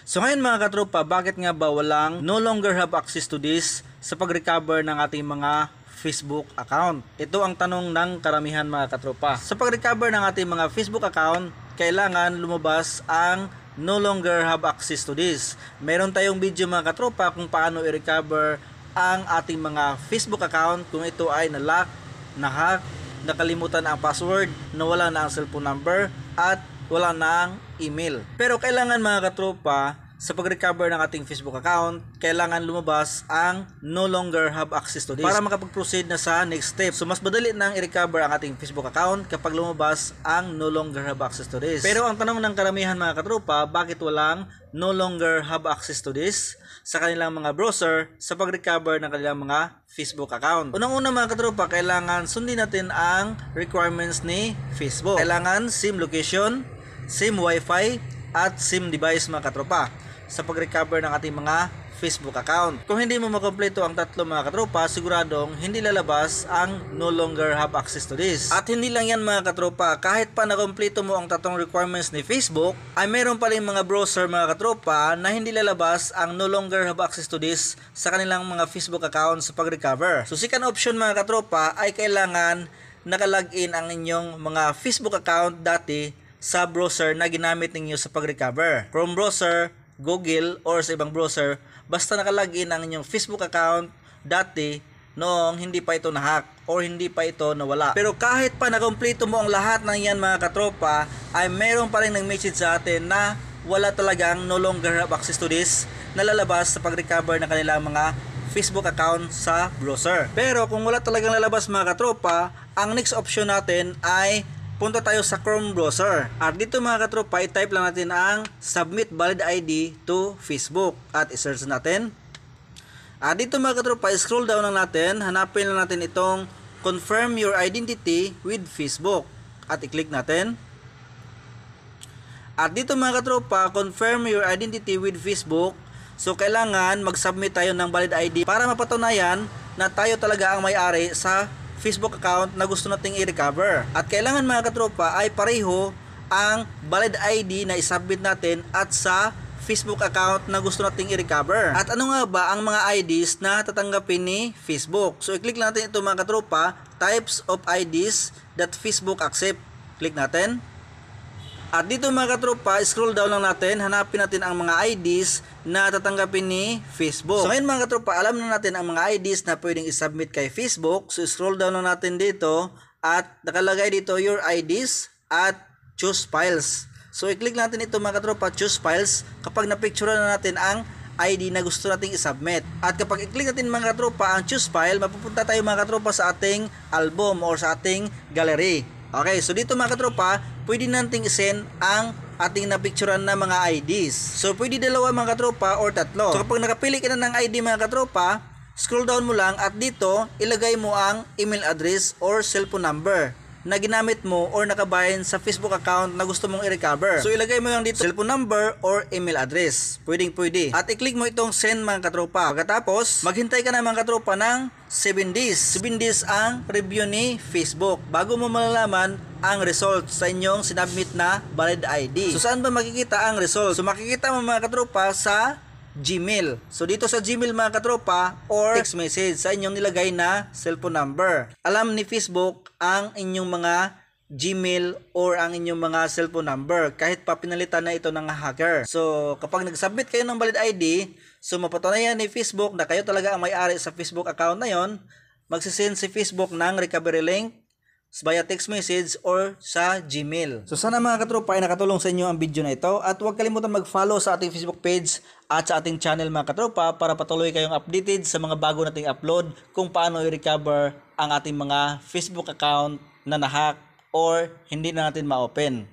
So ngayon mga katropa, bakit nga ba walang no longer have access to this sa pag-recover ng ating mga Facebook account? Ito ang tanong ng karamihan mga katropa. Sa pag-recover ng ating mga Facebook account, kailangan lumabas ang no longer have access to this. Meron tayong video mga katropa kung paano i-recover ang ating mga Facebook account kung ito ay na-lock, na-hack, nakalimutan ang password, nawala na ang cellphone number, at wala na ang email. Pero kailangan mga katropa, sa pag-recover ng ating Facebook account, kailangan lumabas ang no longer have access to this para makapag-proceed na sa next step. So mas madali nang i-recover ang ating Facebook account kapag lumabas ang no longer have access to this. Pero ang tanong ng karamihan mga katropa, bakit walang no longer have access to this sa kanilang mga browser sa pag-recover ng kanilang mga Facebook account? Unang-una mga katropa, kailangan sundin natin ang requirements ni Facebook. Kailangan SIM location, SIM Wi-Fi, at SIM device mga katropa sa pag-recover ng ating mga Facebook account. Kung hindi mo makompleto ang tatlo mga katropa, siguradong hindi lalabas ang no longer have access to this. At hindi lang yan mga katropa, kahit pa nakompleto mo ang tatlong requirements ni Facebook, ay meron pa rin mga browser mga katropa na hindi lalabas ang no longer have access to this sa kanilang mga Facebook account sa pag-recover. So second option mga katropa ay kailangan nakalagin ang inyong mga Facebook account dati sa browser na ginamit ninyo sa pag-recover. Chrome browser, Google, or sa ibang browser, basta nakalagin ang inyong Facebook account dati noong hindi pa ito na-hack or hindi pa ito nawala. Pero kahit pa nakompleto mo ang lahat ng yan mga katropa, ay meron pa rin nag-message sa atin na wala talagang no longer have access to this na lalabas sa pag-recover ng kanilang mga Facebook account sa browser. Pero kung wala talagang lalabas mga katropa, ang next option natin ay punta tayo sa Chrome browser. At dito mga katropa, i-type lang natin ang submit valid ID to Facebook at i-search natin. At dito mga katropa, scroll down lang natin, hanapin lang natin itong confirm your identity with Facebook at i-click natin. At dito mga katropa, confirm your identity with Facebook. So kailangan mag-submit tayo ng valid ID para mapatunayan na tayo talaga ang may-ari sa Facebook account na gusto nating i-recover. At kailangan mga katropa ay pareho ang valid ID na isubmit natin at sa Facebook account na gusto nating i-recover. At ano nga ba ang mga IDs na tatanggapin ni Facebook? So i-click natin ito mga katropa, types of IDs that Facebook accept. Click natin. At dito mga katropa, scroll down lang natin, hanapin natin ang mga IDs na tatanggapin ni Facebook. So ngayon mga katropa, alam na natin ang mga IDs na pwedeng isubmit kay Facebook. So scroll down lang natin dito at nakalagay dito your IDs at choose files. So i-click natin ito mga katropa, choose files, kapag na-picture na natin ang ID na gusto nating isubmit. At kapag i-click natin mga katropa ang choose file, mapupunta tayo mga katropa sa ating album or sa ating gallery. Okay, so dito mga katropa, pwede nating isend ang ating napicturean na mga IDs. So pwede dalawa mga katropa or tatlo. So kapag nakapili ka na ng ID mga katropa, scroll down mo lang at dito ilagay mo ang email address or cellphone number na ginamit mo or nakabayan sa Facebook account na gusto mong i-recover. So ilagay mo lang dito cellphone number or email address. Pwedeng pwede. At i-click mo itong send mga katropa. Pagkatapos, maghintay ka na mga katropa ng 7 days. 7 days ang review ni Facebook bago mo malalaman ang result sa inyong sinubmit na valid ID. So saan ba makikita ang result? So makikita mo mga katropa sa Gmail. So dito sa Gmail mga katropa or text message sa inyong nilagay na cellphone number. Alam ni Facebook ang inyong mga Gmail or ang inyong mga cellphone number kahit pa pinalitan na ito ng hacker. So kapag nag-submit kayo ng valid ID, so mapatunayan ni Facebook na kayo talaga ang may-ari sa Facebook account na yon, magsisend si Facebook ng recovery link via text message or sa Gmail. So sana mga katropa ay nakatulong sa inyo ang video na ito at huwag kalimutan mag-follow sa ating Facebook page at sa ating channel mga katropa para patuloy kayong updated sa mga bago nating upload kung paano i-recover ang ating mga Facebook account na na-hack or hindi na natin ma-open.